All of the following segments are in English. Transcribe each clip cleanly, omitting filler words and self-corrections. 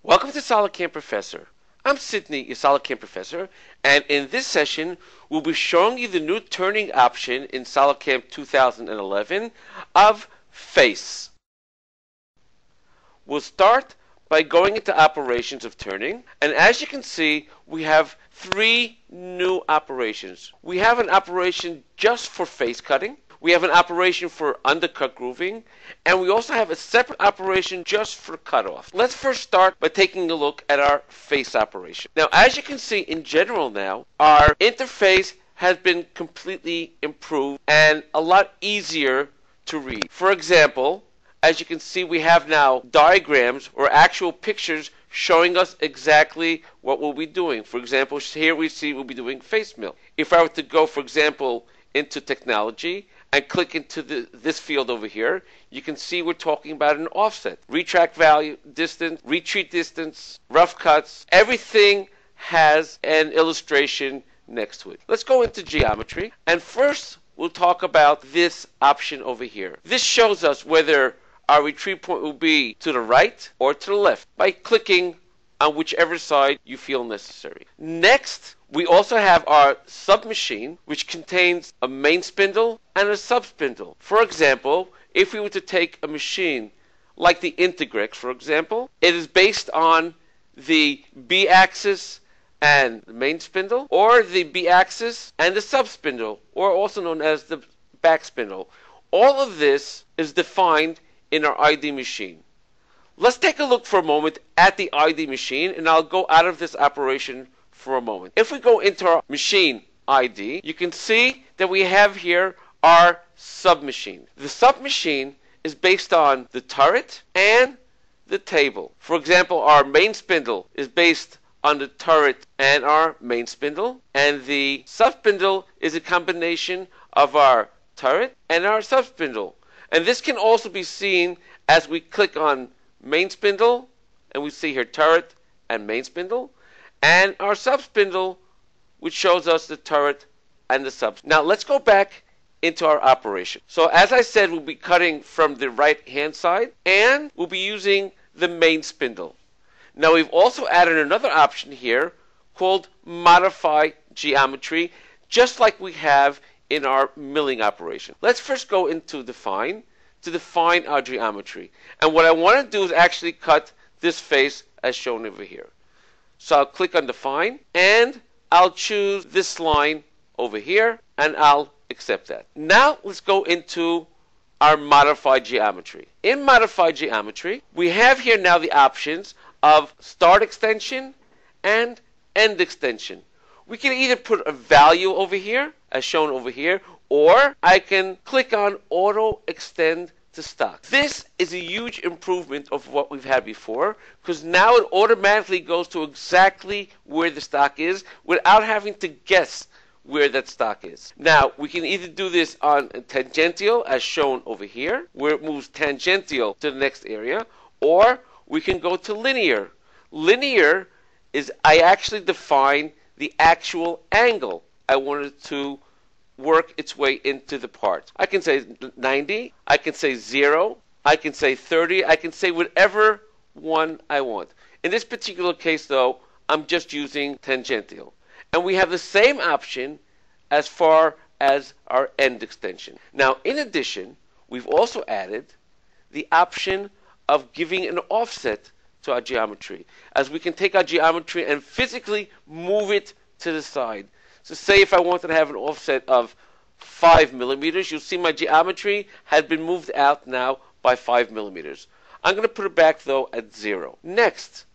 Welcome to SolidCAM Professor. I'm Sydney, your SolidCAM Professor, and in this session, we'll be showing you the new turning option in SolidCAM 2011 of face. We'll start by going into operations of turning, and as you can see, we have three new operations. We have an operation just for face cutting. We have an operation for undercut grooving, and we also have a separate operation just for cutoff. Let's first start by taking a look at our face operation. Now, as you can see in general now, our interface has been completely improved and a lot easier to read. For example, as you can see, we have now diagrams or actual pictures showing us exactly what we'll be doing. For example, here we see we'll be doing face mill. If I were to go, for example, into technology and click into this field over here, you can see we're talking about an offset. Retract value, distance, retreat distance, rough cuts, everything has an illustration next to it. Let's go into geometry, and first we'll talk about this option over here. This shows us whether our retreat point will be to the right or to the left by clicking on whichever side you feel necessary. Next, we also have our submachine, which contains a main spindle and a subspindle. For example, if we were to take a machine like the Integrex, for example, it is based on the B-axis and the main spindle, or the B-axis and the subspindle, or also known as the back spindle. All of this is defined in our ID machine. Let's take a look for a moment at the ID machine, and I'll go out of this operation for a moment. If we go into our machine ID, you can see that we have here our submachine. The submachine is based on the turret and the table. For example, our main spindle is based on the turret and our main spindle, and the subspindle is a combination of our turret and our subspindle. And this can also be seen as we click on main spindle, and we see here turret and main spindle, and our subspindle, which shows us the turret and the sub. Now let's go back into our operation. So as I said, we'll be cutting from the right hand side, and we'll be using the main spindle. Now we've also added another option here called modify geometry, just like we have in our milling operation. Let's first go into define to define our geometry. And what I want to do is actually cut this face as shown over here. So I'll click on define, and I'll choose this line over here, and I'll accept that. Now let's go into our modified geometry. In modified geometry, we have here now the options of start extension and end extension. We can either put a value over here, as shown over here, or I can click on auto extend to stock. This is a huge improvement of what we've had before, because now it automatically goes to exactly where the stock is without having to guess where that stock is. Now, we can either do this on tangential, as shown over here, where it moves tangential to the next area, or we can go to linear. Linear is I actually define the actual angle I wanted to work its way into the part. I can say 90, I can say 0, I can say 30, I can say whatever one I want. In this particular case, though, I'm just using tangential. And we have the same option as far as our end extension. Now, in addition, we've also added the option of giving an offset to our geometry, as we can take our geometry and physically move it to the side. So say if I wanted to have an offset of 5 millimeters, you'll see my geometry has been moved out now by 5 millimeters. I'm going to put it back though at 0. Next,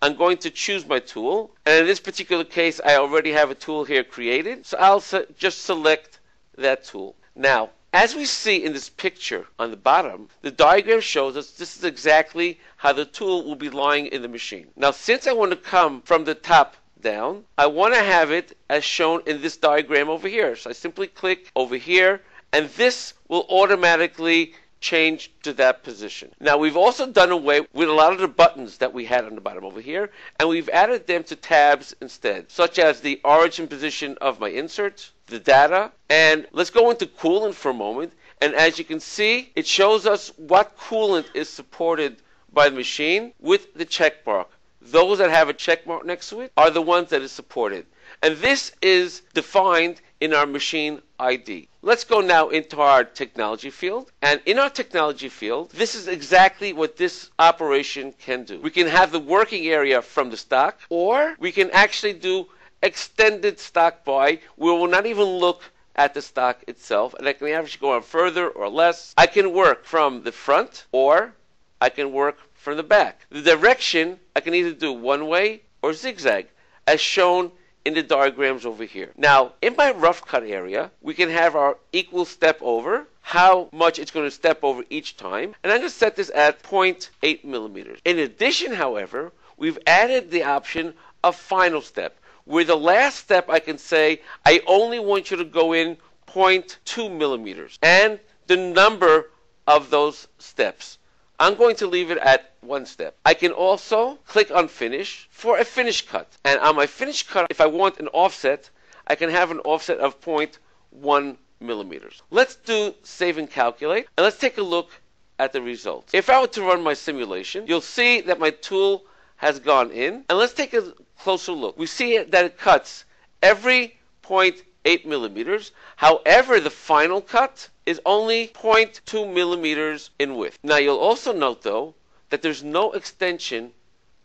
I'm going to choose my tool, and in this particular case I already have a tool here created, so I'll just select that tool. Now, as we see in this picture on the bottom, the diagram shows us this is exactly how the tool will be lying in the machine. Now, since I want to come from the top down, I want to have it as shown in this diagram over here. So I simply click over here, and this will automatically change to that position. Now, we've also done away with a lot of the buttons that we had on the bottom over here, and we've added them to tabs instead, such as the origin position of my insert, the data, and let's go into coolant for a moment. And as you can see, it shows us what coolant is supported by the machine with the check mark. those that have a check mark next to it are the ones that is supported. And this is defined in our machine ID. Let's go now into our technology field. And in our technology field, this is exactly what this operation can do. We can have the working area from the stock, or we can actually do extended stock buy, where we'll not even look at the stock itself, and I can actually go on further or less. I can work from the front, or I can work from the back. The direction I can either do one way or zigzag, as shown in the diagrams over here. Now, in my rough cut area, we can have our equal step over, how much it's going to step over each time, and I'm going to set this at 0.8 millimeters. In addition, however, we've added the option of final step, where the last step I can say, I only want you to go in 0.2 millimeters, and the number of those steps. I'm going to leave it at one step. I can also click on finish for a finish cut. And on my finish cut, if I want an offset, I can have an offset of 0.1 millimeters. Let's do save and calculate, and let's take a look at the results. If I were to run my simulation, you'll see that my tool has gone in, and let's take a closer look. We see that it cuts every 0.8 millimeters. However, the final cut is only 0.2 millimeters in width. Now, you'll also note, though, that there's no extension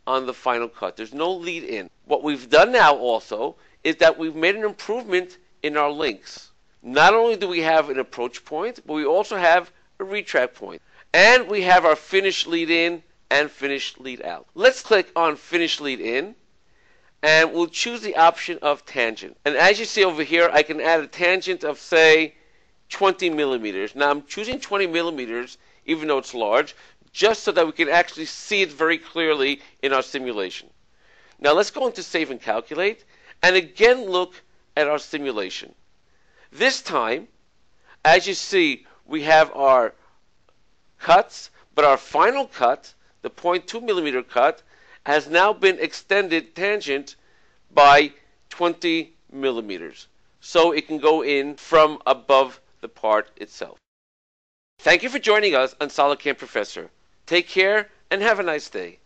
on the final cut. There's no lead in. What we've done now also is that we've made an improvement in our links. Not only do we have an approach point, but we also have a retract point. And we have our finish lead in and finish lead out. Let's click on finish lead in, and we'll choose the option of tangent. And as you see over here, I can add a tangent of, say, 20 millimeters. Now, I'm choosing 20 millimeters, even though it's large, just so that we can actually see it very clearly in our simulation. Now, let's go into save and calculate, and again look at our simulation. This time, as you see, we have our cuts, but our final cut, the 0.2 millimeter cut, has now been extended tangent by 20 millimeters. So it can go in from above the part itself. Thank you for joining us on SolidCAM Professor. Take care and have a nice day.